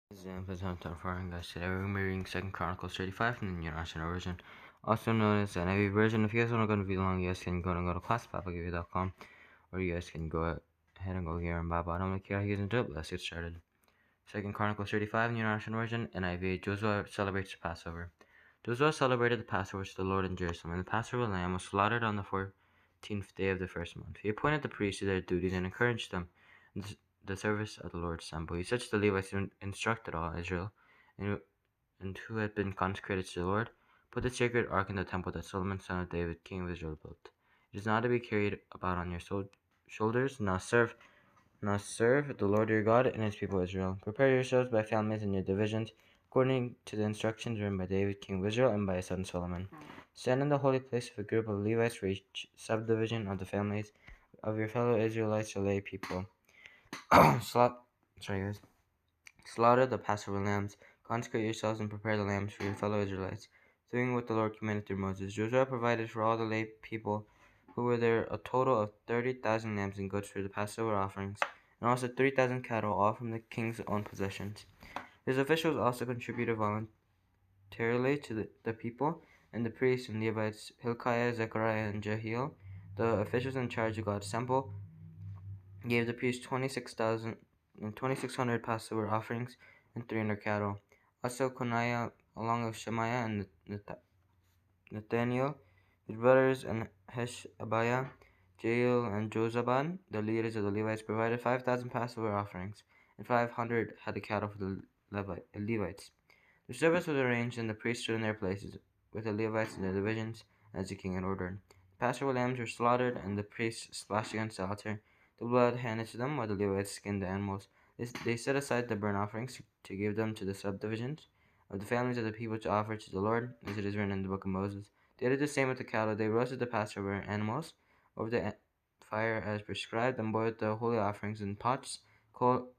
This is episode 4, and guys, today we're going to be reading 2nd Chronicles 35 from the New International Version, also known as the NIV version. If you guys want to go to read along, you guys can go to classpapagive.com, or you guys can go ahead and go here and buy bottom. Like, yeah, you guys enjoy it. Let's get started. 2nd Chronicles 35, New International Version, NIV. Joshua celebrates the Passover. Joshua celebrated the Passover to the Lord in Jerusalem, and the Passover lamb was slaughtered on the 14th day of the first month. He appointed the priests to their duties and encouraged them in the service of the Lord's temple. He said to the Levites who instructed all Israel, and who had been consecrated to the Lord, "Put the sacred ark in the temple that Solomon son of David, king of Israel, built. It is not to be carried about on your shoulders. Now serve the Lord your God and his people Israel. Prepare yourselves by families and your divisions, according to the instructions written by David, king of Israel, and by his son Solomon. Stand in the holy place with a group of Levites for each subdivision of the families of your fellow Israelites or lay people. Slaughter the Passover lambs. Consecrate yourselves and prepare the lambs for your fellow Israelites, doing what the Lord commanded through Moses. Joshua provided for all the lay people who were there a total of 30,000 lambs and goats for the Passover offerings, and also 3,000 cattle, all from the king's own possessions. His officials also contributed voluntarily to the people, and the priests and Levites, Hilkiah, Zechariah, and Jehiel, the officials in charge of God's temple, gave the priests 2,600 Passover offerings and 300 cattle. Also Coniah, along with Shemaiah and Nathaniel, his brothers, and Hashabiah, Jael, and Jozabad, the leaders of the Levites, provided 5,000 Passover offerings, and 500 head of cattle for the Levites. The service was arranged, and the priests stood in their places, with the Levites in their divisions, as the king had ordered. The Passover lambs were slaughtered, and the priests splashed against the altar, the blood handed to them, while the Levites skinned the animals. They set aside the burnt offerings to give them to the subdivisions of the families of the people to offer to the Lord, as it is written in the book of Moses. They did the same with the cattle. They roasted the Passover animals over the fire as prescribed, and boiled the holy offerings in pots, cauldrons,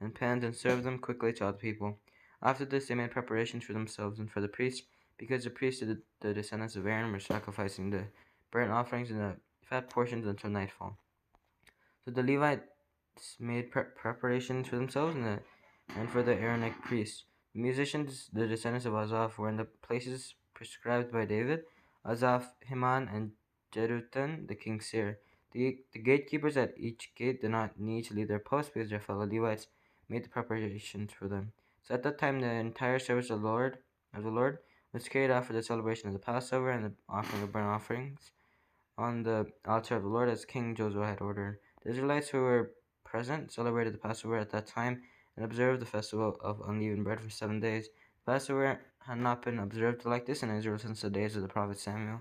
and pans, and served them quickly to all the people. After this, they made preparations for themselves and for the priests, because the priests, the descendants of Aaron, were sacrificing the burnt offerings and the fat portions until nightfall. So the Levites made preparations for themselves and for the Aaronic priests. The musicians, the descendants of Asaph, were in the places prescribed by David: Asaph, Heman, and Jeduthun, the king's seer. The gatekeepers at each gate did not need to leave their posts because their fellow Levites made the preparations for them. So at that time, the entire service of the Lord was carried out for the celebration of the Passover and the offering of burnt offerings on the altar of the Lord, as King Joshua had ordered. The Israelites who were present celebrated the Passover at that time and observed the festival of unleavened bread for 7 days. The Passover had not been observed like this in Israel since the days of the prophet Samuel,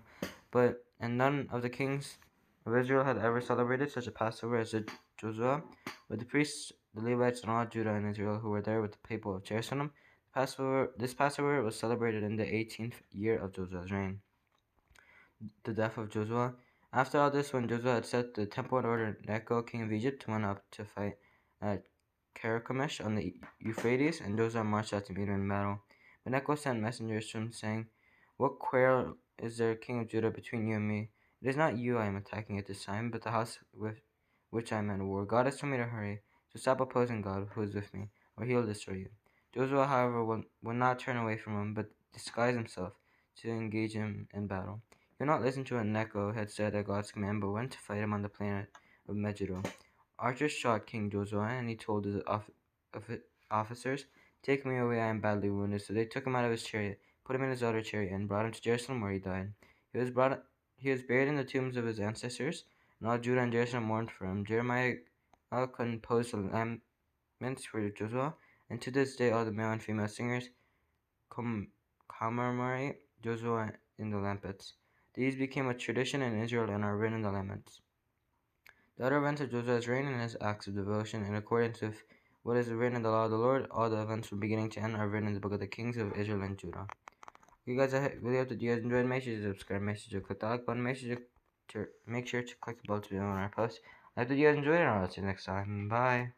and none of the kings of Israel had ever celebrated such a Passover as did Joshua. But the priests, the Levites, and all Judah and Israel who were there with the people of Jerusalem, this Passover was celebrated in the 18th year of Joshua's reign. The death of Joshua. After all this, when Joshua had set the temple in order, Necho, king of Egypt, went up to fight at Carchemish on the Euphrates, and Joshua marched out to meet him in battle. But Necho sent messengers to him, saying, "What quarrel is there, king of Judah, between you and me? It is not you I am attacking at this time, but the house with which I am at war. God has told me to hurry, so stop opposing God, who is with me, or he will destroy you." Joshua, however, would not turn away from him, but disguised himself to engage him in battle. He would not listen to what Necho had said at God's command, but went to fight him on the plain of Megiddo. Archers shot King Joshua, and he told his officers, "Take me away, I am badly wounded." So they took him out of his chariot, put him in his other chariot, and brought him to Jerusalem, where he died. He was buried in the tombs of his ancestors, and all Judah and Jerusalem mourned for him. Jeremiah composed laments for Joshua, and to this day all the male and female singers commemorate Joshua in the laments. These became a tradition in Israel and are written in the laments. The other events of Joshua's reign and his acts of devotion, in accordance with what is written in the law of the Lord, all the events from beginning to end are written in the book of the kings of Israel and Judah. You guys, I really hope that you guys enjoyed. Make sure to subscribe, make sure to click the like button, make sure to click the bell to be on our posts. I hope that you guys enjoyed, and I'll see you next time. Bye.